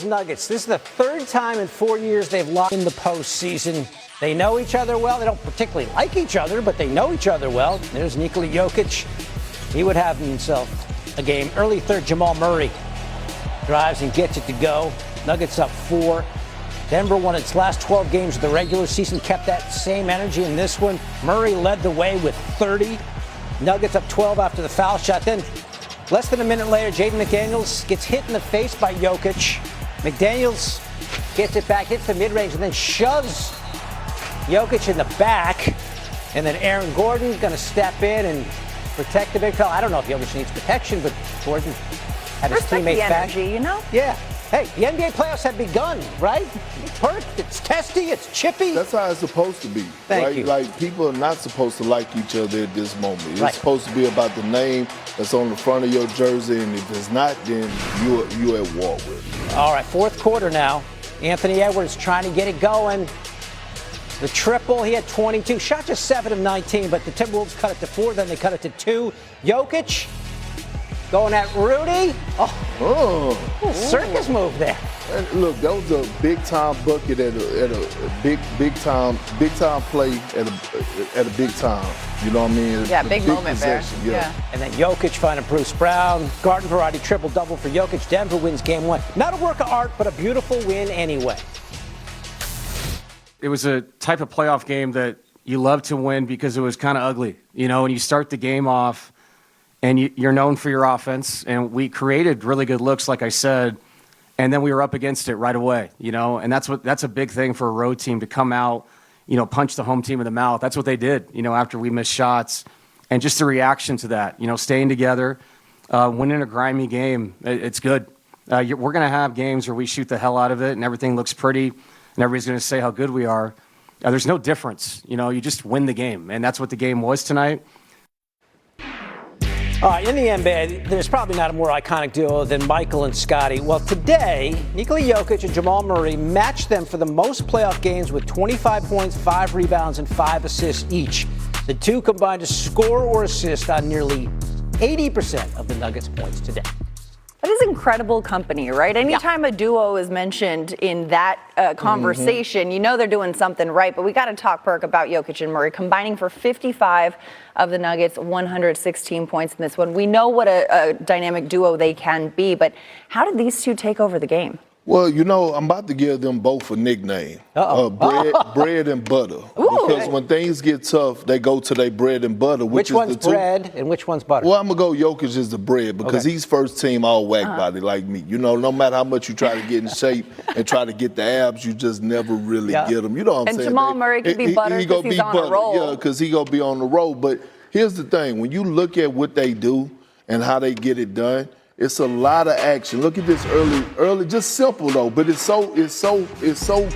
Nuggets. This is the third time in 4 years they've lost in the postseason. They know each other well. They don't particularly like each other, but they know each other well. There's Nikola Jokic. He would have himself a game. Early third, Jamal Murray drives and gets it to go. Nuggets up 4. Denver won its last 12 games of the regular season, kept that same energy in this one. Murray led the way with 30. Nuggets up 12 after the foul shot. Then, less than a minute later, Jaden McDaniels gets hit in the face by Jokic. McDaniels gets it back, hits the mid-range, and then shoves Jokic in the back. And then Aaron Gordon's going to step in and protect the big fella. I don't know if Jokic needs protection, but Gordon had his teammates back. Energy, you know? Yeah. Hey, the NBA playoffs have begun, right? It's testy, it's chippy. That's how it's supposed to be. Thank you. Like, people are not supposed to like each other at this moment. It's right. supposed to be about the name that's on the front of your jersey, and if it's not, then you're at war with it. All right, fourth quarter now. Anthony Edwards trying to get it going. The triple, he had 22. Shot just 7 of 19, but the Timberwolves cut it to 4, then they cut it to 2. Jokic going at Rudy. Circus move there. And look, that was a big time bucket at a big time play at a big time. You know what I mean? Yeah, big moment there. Yeah. And then Jokic finding Bruce Brown. Garden Variety triple-double for Jokic. Denver wins game 1. Not a work of art, but a beautiful win anyway. It was a type of playoff game that you love to win because it was kind of ugly. You know, when you start the game off and you're known for your offense, and we created really good looks, like I said, and then we were up against it right away, you know, and that's a big thing for a road team to come out, you know, punch the home team in the mouth. That's what they did, you know, after we missed shots, and just the reaction to that, you know, staying together, winning a grimy game, it's good. We're going to have games where we shoot the hell out of it and everything looks pretty and everybody's going to say how good we are. There's no difference, you know, you just win the game, and that's what the game was tonight. All right, in the NBA, there's probably not a more iconic duo than Michael and Scottie. Well, today, Nikola Jokic and Jamal Murray matched them for the most playoff games with 25 points, 5 rebounds, and 5 assists each. The two combined to score or assist on nearly 80% of the Nuggets' points today. That is incredible company, right? Anytime a duo is mentioned in that conversation, you know they're doing something right. But we got to talk, Perk, about Jokic and Murray combining for 55 of the Nuggets, 116 points in this one. We know what a dynamic duo they can be, but how did these two take over the game? Well, you know, I'm about to give them both a nickname. Bread and butter. Ooh. Because when things get tough, they go to their bread and butter. Which one's bread and which one's butter? Well, I'm going to go Jokic is the bread because he's first team all whack body like me. You know, no matter how much you try to get in shape and try to get the abs, you just never really get them. You know what I'm saying? And Jamal Murray can be butter because he's on a roll. Yeah, because he's going to be on the roll. But here's the thing. When you look at what they do and how they get it done, it's a lot of action. Look at this early, just simple though, but it's so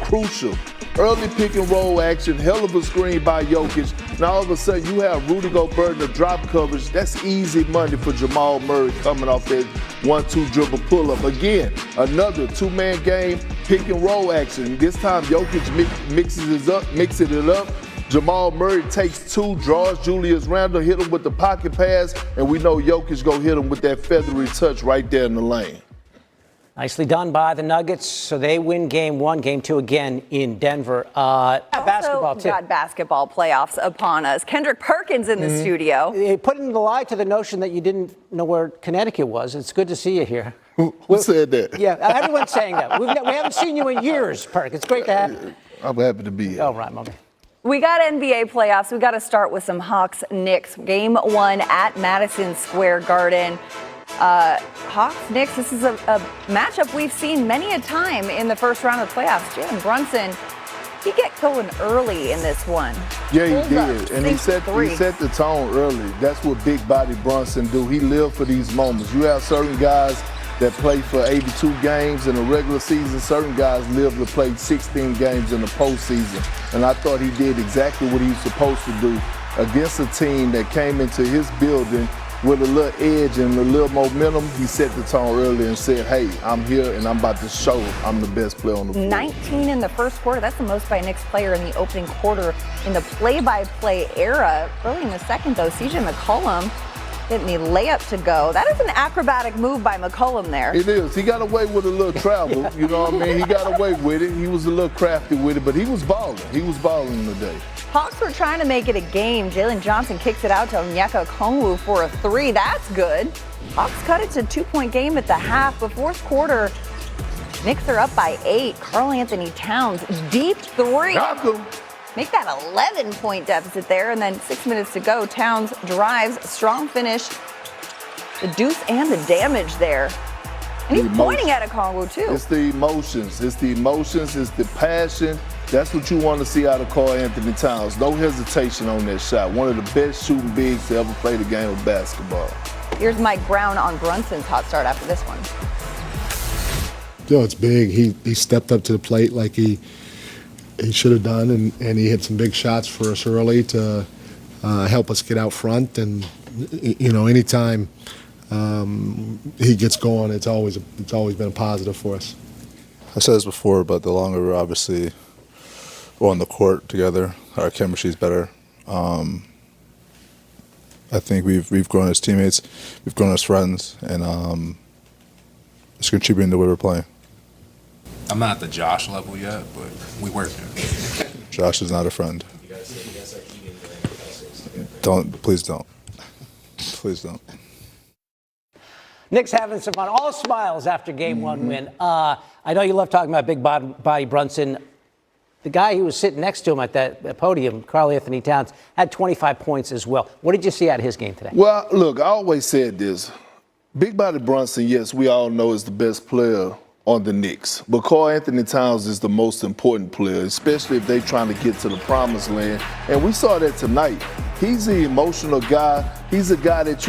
crucial. Early pick and roll action, hell of a screen by Jokic. Now all of a sudden you have Rudy Gobert in the drop coverage. That's easy money for Jamal Murray coming off that 1-2 dribble pull-up. Again, another two-man game, pick and roll action. This time Jokic mixes it up. Jamal Murray takes 2, draws Julius Randle, hit him with the pocket pass, and we know Jokic go hit him with that feathery touch right there in the lane. Nicely done by the Nuggets. So they win game 1, game 2 again in Denver. Basketball, too. Got basketball playoffs upon us. Kendrick Perkins in the studio. Putting the lie to the notion that you didn't know where Connecticut was. It's good to see you here. Who said that? Yeah, everyone's saying that. We haven't seen you in years, Perk. It's great to have you. I'm happy to be here. All right, mommy. We got NBA playoffs. We got to start with some Hawks-Knicks. Game 1 at Madison Square Garden. Hawks-Knicks, this is a matchup we've seen many a time in the first round of the playoffs. Jalen Brunson, he get going early in this one. Yeah, he did. And he set the tone early. That's what big body Brunson do. He lived for these moments. You have certain guys that play for 82 games in the regular season. Certain guys live to play 16 games in the postseason. And I thought he did exactly what he was supposed to do against a team that came into his building with a little edge and a little momentum. He set the tone early and said, hey, I'm here and I'm about to show I'm the best player on the floor. 19 in the first quarter. That's the most by a Knicks player in the opening quarter in the play-by-play era. Early in the second, though, CJ McCollum Getting the layup to go. That is an acrobatic move by McCollum there. It is. He got away with a little travel. You know what I mean? He got away with it. He was a little crafty with it, but he was balling. He was balling today. Hawks were trying to make it a game. Jalen Johnson kicks it out to Onyeka Okongwu for a three. That's good. Hawks cut it to a 2-point game at the half. But fourth quarter, Knicks are up by 8. Karl Anthony Towns, deep three. Knock him. Make that 11-point deficit there. And then 6 minutes to go. Towns drives, strong finish. The deuce and the damage there. And he's pointing at Okongwu too. It's the emotions. It's the emotions. It's the passion. That's what you want to see out of Karl Anthony Towns. No hesitation on that shot. One of the best shooting bigs to ever play the game of basketball. Here's Mike Brown on Brunson's hot start after this one. It's big. He stepped up to the plate like he should have done, and he hit some big shots for us early to help us get out front. And anytime he gets going, it's always been a positive for us. I said this before, but the longer we're obviously on the court together, our chemistry is better. I think we've grown as teammates, we've grown as friends, and it's contributing to the way we're playing. I'm not at the Josh level yet, but we working. Josh is not a friend. Please don't. Please don't. Knicks having some fun. All smiles after game one win. I know you love talking about big body Brunson. The guy who was sitting next to him at that podium, Karl Anthony Towns, had 25 points as well. What did you see out of his game today? Well, look, I always said this. Big body Brunson, yes, we all know is the best player on the Knicks. But Karl Anthony Towns is the most important player, especially if they're trying to get to the promised land. And we saw that tonight. He's the emotional guy. He's a guy that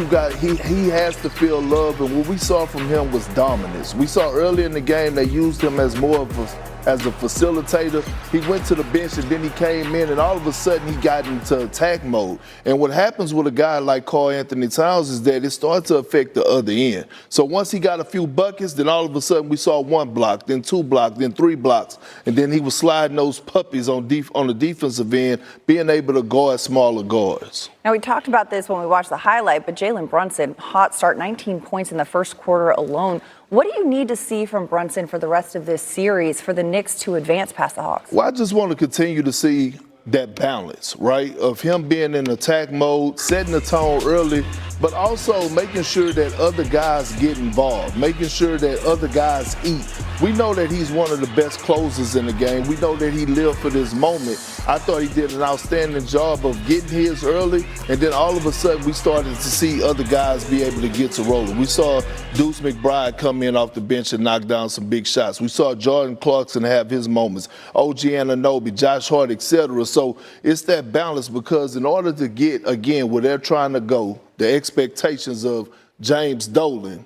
he has to feel love. And what we saw from him was dominance. We saw early in the game they used him as more of as a facilitator. He went to the bench and then he came in and all of a sudden he got into attack mode. And what happens with a guy like Karl Anthony Towns is that it starts to affect the other end. So once he got a few buckets, then all of a sudden we saw 1 block, then 2 blocks, then 3 blocks. And then he was sliding those puppies on the defensive end, being able to guard smaller guards. Now, we talked about this when we watched the highlight, but Jalen Brunson, hot start, 19 points in the first quarter alone. What do you need to see from Brunson for the rest of this series for the Knicks to advance past the Hawks? Well, I just want to continue to see that balance, right, of him being in attack mode, setting the tone early, but also making sure that other guys get involved, making sure that other guys eat. We know that he's one of the best closers in the game. We know that he lived for this moment. I thought he did an outstanding job of getting his early, and then all of a sudden we started to see other guys be able to get to rolling. We saw Deuce McBride come in off the bench and knock down some big shots. We saw Jordan Clarkson have his moments, OG Anunoby, Josh Hart, etc. So it's that balance, because in order to get, again, where they're trying to go, the expectations of James Dolan,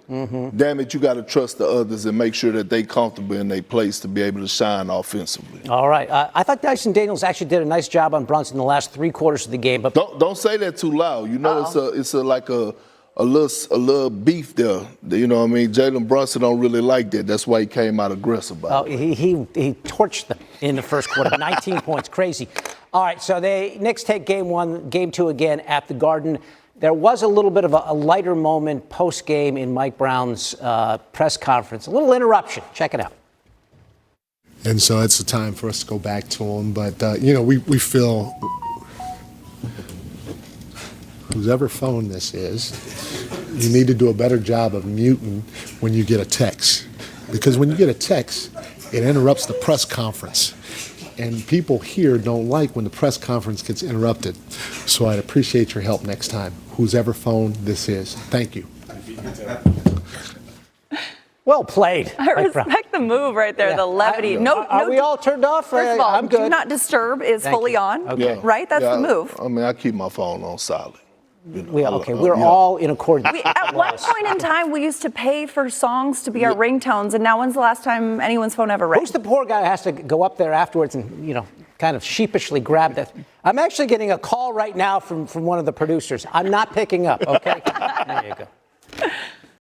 damn it, you got to trust the others and make sure that they comfortable in their place to be able to shine offensively. All right. I thought Dyson Daniels actually did a nice job on Brunson the last 3 quarters of the game. But don't say that too loud. You know, it's like a little beef there. You know what I mean? Jalen Brunson don't really like that. That's why he came out aggressive about it. He torched them in the first quarter. 19 points. Crazy. All right. So Knicks take game 1, game 2 again at the Garden. There was a little bit of a lighter moment post-game in Mike Brown's press conference. A little interruption. Check it out. And so it's the time for us to go back to him. But, we feel whoever phone this is, you need to do a better job of muting when you get a text. Because when you get a text, it interrupts the press conference. And people here don't like when the press conference gets interrupted. So I'd appreciate your help next time, whoever phone this is. Thank you. Well played. I respect the move right there, the levity. Are we all turned off? First of all, I'm good. Do not disturb is Thank fully you. on, Okay. right? That's the move. I mean, I keep my phone on silent. We're all in accordance. At one point in time, we used to pay for songs to be our ringtones, and now when's the last time anyone's phone ever rang? Who's the poor guy who has to go up there afterwards and, kind of sheepishly grab that? I'm actually getting a call right now from one of the producers. I'm not picking up, okay? There you go.